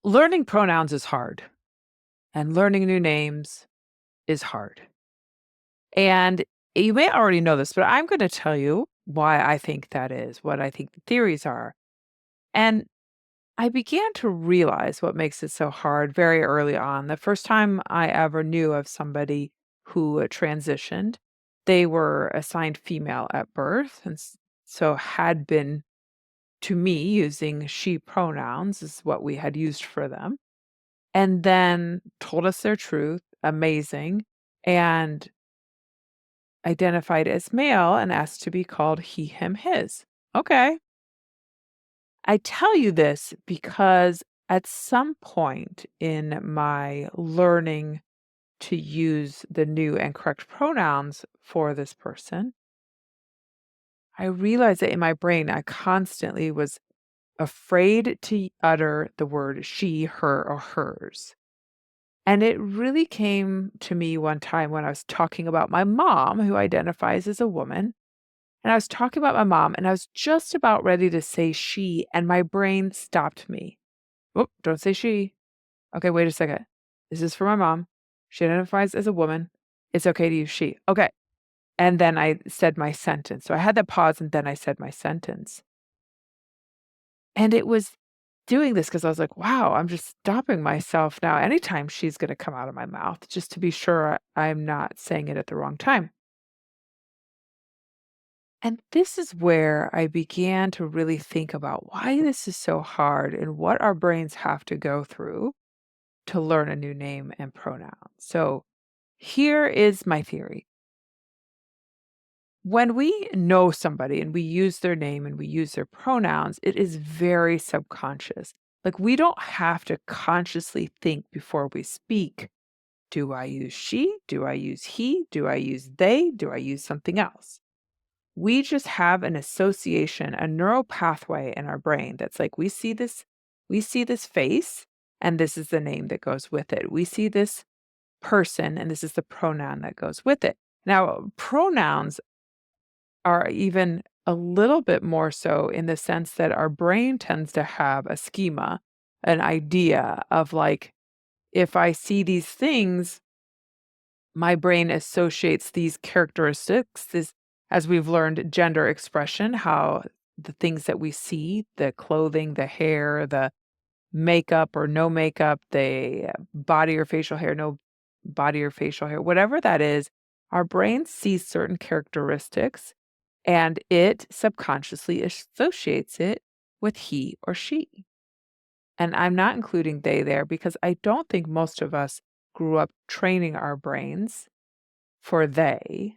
Learning pronouns is hard, and learning new names is hard. And you may already know this, but I'm going to tell you why I think that is, what I think the theories are. And I began to realize what makes it so hard very early on. The first time I ever knew of somebody who transitioned, they were assigned female at birth, and so had been to me using she pronouns is what we had used for them, and then told us their truth, amazing, and identified as male and asked to be called he, him, his. Okay. I tell you this because at some point in my learning to use the new and correct pronouns for this person, I realized that in my brain, I constantly was afraid to utter the word she, her, or hers. And it really came to me one time when I was talking about my mom, who identifies as a woman. And I was talking about my mom, and I was just about ready to say she, and my brain stopped me. Oh, don't say she. Okay, wait a second. This is for my mom. She identifies as a woman. It's okay to use she. Okay. And then I said my sentence. So I had that pause and then I said my sentence. And it was doing this because I was like, wow, I'm just stopping myself now. Anytime she's going to come out of my mouth, just to be sure I'm not saying it at the wrong time. And this is where I began to really think about why this is so hard and what our brains have to go through to learn a new name and pronoun. So here is my theory. When we know somebody and we use their name and we use their pronouns, it is very subconscious. Like we don't have to consciously think before we speak. Do I use she? Do I use he? Do I use they? Do I use something else? We just have an association, a neural pathway in our brain that's like we see this face and this is the name that goes with it. We see this person and this is the pronoun that goes with it. Now, pronouns are even a little bit more so in the sense that our brain tends to have a schema, an idea of like, if I see these things, my brain associates these characteristics, this, as we've learned, gender expression, how the things that we see, the clothing, the hair, the makeup or no makeup, the body or facial hair, no body or facial hair, whatever that is, our brain sees certain characteristics and it subconsciously associates it with he or she. And I'm not including they there because I don't think most of us grew up training our brains for they.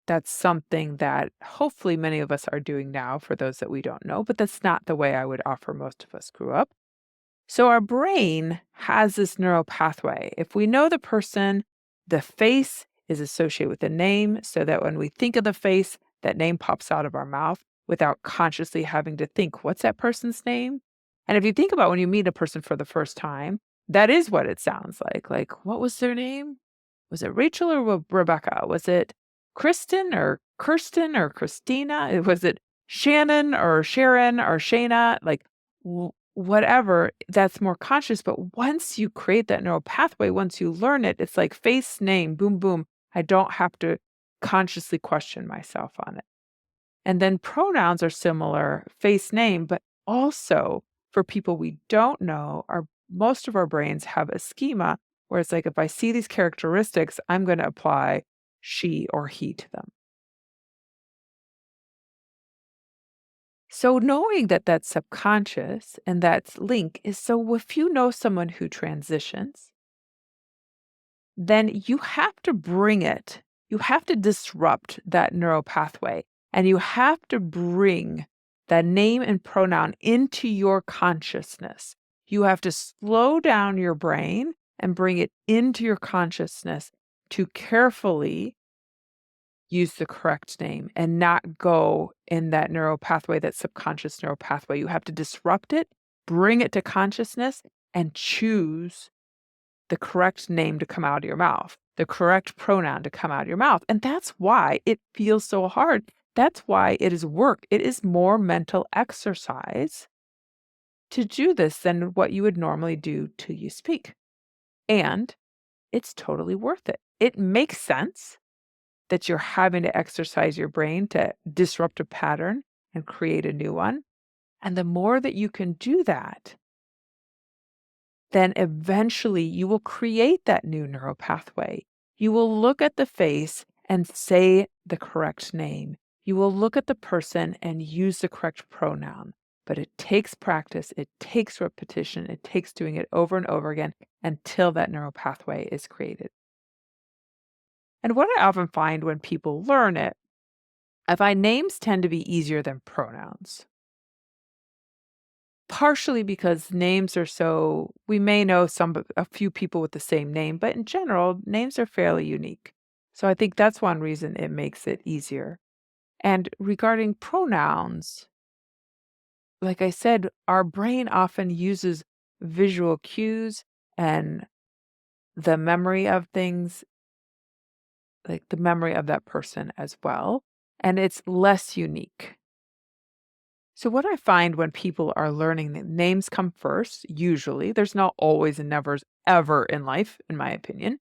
That's something that hopefully many of us are doing now for those that we don't know, but that's not the way I would offer most of us grew up. So our brain has this neural pathway. If we know the person, the face is associated with the name so that when we think of the face, that name pops out of our mouth without consciously having to think, what's that person's name? And if you think about when you meet a person for the first time, that is what it sounds like. Like, what was their name? Was it Rachel or Rebecca? Was it Kristen or Kirsten or Christina? Was it Shannon or Sharon or Shayna? Like, whatever, that's more conscious. But once you create that neural pathway, once you learn it, it's like face, name, boom, boom. I don't have to consciously question myself on it. And then pronouns are similar, face, name, but also for people we don't know, most of our brains have a schema where it's like if I see these characteristics, I'm going to apply she or he to them. So knowing that that's subconscious and that's link is so if you know someone who transitions, then you have to bring it. You have to disrupt that neural pathway and you have to bring that name and pronoun into your consciousness. You have to slow down your brain and bring it into your consciousness to carefully use the correct name and not go in that neural pathway, that subconscious neural pathway. You have to disrupt it, bring it to consciousness, and choose the correct name to come out of your mouth, the correct pronoun to come out of your mouth. And that's why it feels so hard. That's why it is work. It is more mental exercise to do this than what you would normally do till you speak. And it's totally worth it. It makes sense that you're having to exercise your brain to disrupt a pattern and create a new one. And the more that you can do that, then eventually you will create that new neural pathway. You will look at the face and say the correct name. You will look at the person and use the correct pronoun. But it takes practice, it takes repetition, it takes doing it over and over again until that neural pathway is created. And what I often find when people learn it, I find names tend to be easier than pronouns. Partially because names are so we may know a few people with the same name, but in general, names are fairly unique. So I think that's one reason it makes it easier. And regarding pronouns, like I said, our brain often uses visual cues and the memory of things, like the memory of that person as well, and it's less unique. So, what I find when people are learning that names come first, usually, there's not always and nevers ever in life, in my opinion.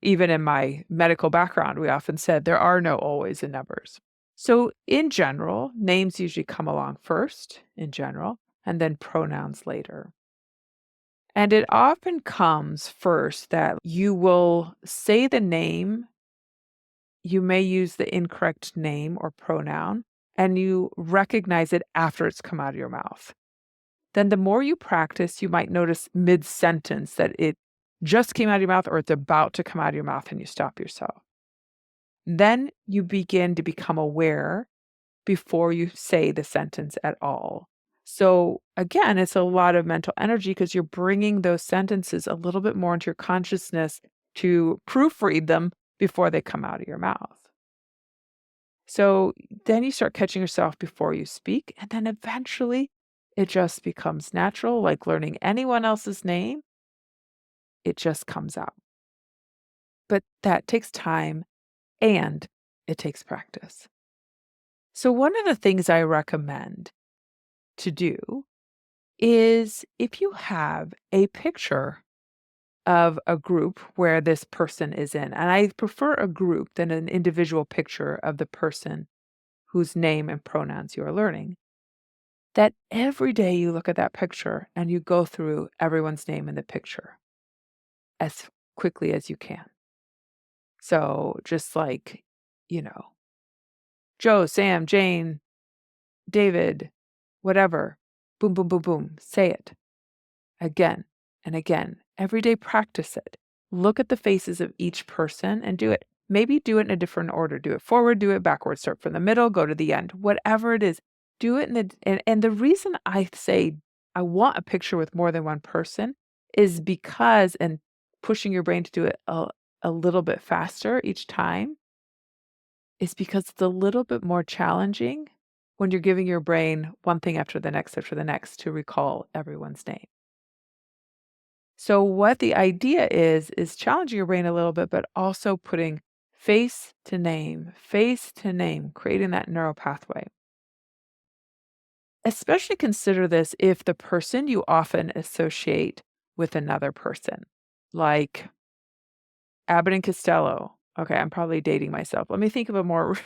Even in my medical background, we often said there are no always and nevers. So, in general, names usually come along first, in general, and then pronouns later. And it often comes first that you will say the name, you may use the incorrect name or pronoun, and you recognize it after it's come out of your mouth. Then the more you practice, you might notice mid-sentence that it just came out of your mouth or it's about to come out of your mouth and you stop yourself. Then you begin to become aware before you say the sentence at all. So again, it's a lot of mental energy because you're bringing those sentences a little bit more into your consciousness to proofread them before they come out of your mouth. So then you start catching yourself before you speak, and then eventually it just becomes natural, like learning anyone else's name, it just comes out. But that takes time and it takes practice. So, one of the things I recommend to do is if you have a picture of a group where this person is in, and I prefer a group than an individual picture of the person whose name and pronouns you are learning. That every day you look at that picture and you go through everyone's name in the picture as quickly as you can. So just like, you know, Joe, Sam, Jane, David, whatever, boom, boom, boom, boom, say it again and again. Every day practice it. Look at the faces of each person and do it. Maybe do it in a different order. Do it forward, do it backwards, start from the middle, go to the end. Whatever it is, do it and the reason I say I want a picture with more than one person is because and pushing your brain to do it a little bit faster each time is because it's a little bit more challenging when you're giving your brain one thing after the next to recall everyone's name. So what the idea is challenging your brain a little bit, but also putting face to name, creating that neural pathway. Especially consider this if the person you often associate with another person, like Abbott and Costello. Okay, I'm probably dating myself. Let me think of a more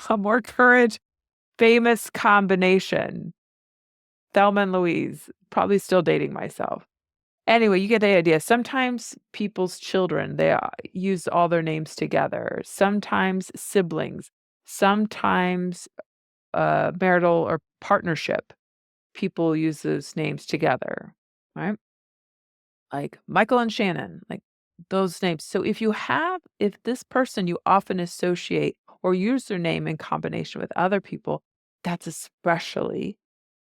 a more current famous combination. Thelma and Louise. Probably still dating myself. Anyway, you get the idea. Sometimes people's children, they use all their names together. Sometimes siblings. Sometimes marital or partnership. People use those names together, right? Like Michael and Shannon, like those names. So if this person you often associate or use their name in combination with other people, that's especially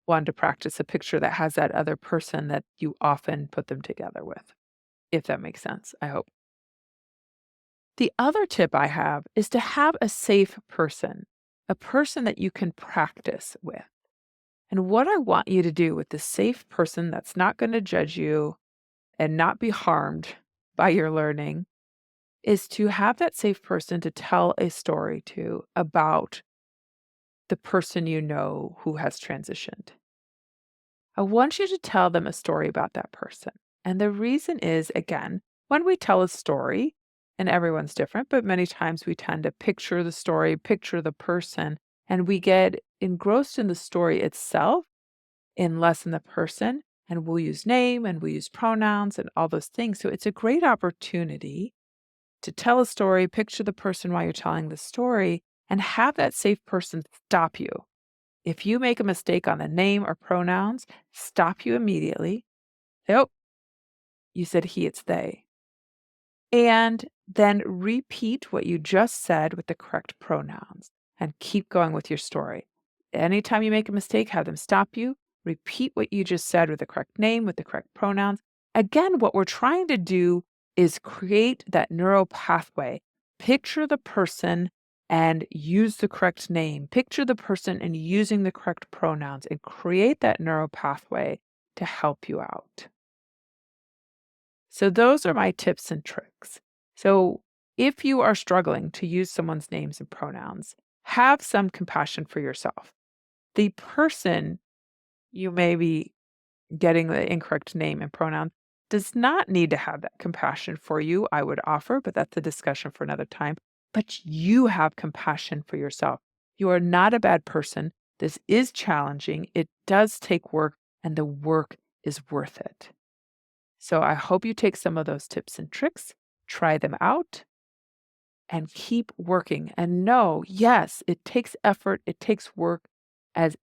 one to practice a picture that has that other person that you often put them together with, if that makes sense, I hope. The other tip I have is to have a safe person, a person that you can practice with. And what I want you to do with this safe person that's not going to judge you and not be harmed by your learning is to have that safe person to tell a story to about the person you know who has transitioned. I want you to tell them a story about that person. And the reason is, again, when we tell a story, and everyone's different, but many times we tend to picture the story, picture the person, and we get engrossed in the story itself in less in the person. And we'll use name and we use pronouns and all those things. So it's a great opportunity to tell a story, picture the person while you're telling the story, and have that safe person stop you. If you make a mistake on the name or pronouns, stop you immediately. Oh, you said he, it's they. And then repeat what you just said with the correct pronouns and keep going with your story. Anytime you make a mistake, have them stop you. Repeat what you just said with the correct name, with the correct pronouns. Again, what we're trying to do is create that neural pathway. Picture the person and use the correct name. Picture the person and using the correct pronouns and create that neural pathway to help you out. So, those are my tips and tricks. So, if you are struggling to use someone's names and pronouns, have some compassion for yourself. The person you may be getting the incorrect name and pronoun does not need to have that compassion for you, I would offer, but that's a discussion for another time. But you have compassion for yourself. You are not a bad person. This is challenging. It does take work, and the work is worth it. So I hope you take some of those tips and tricks, try them out, and keep working. And know, yes, it takes effort, it takes work as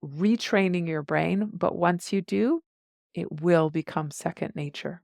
retraining your brain, but once you do, it will become second nature.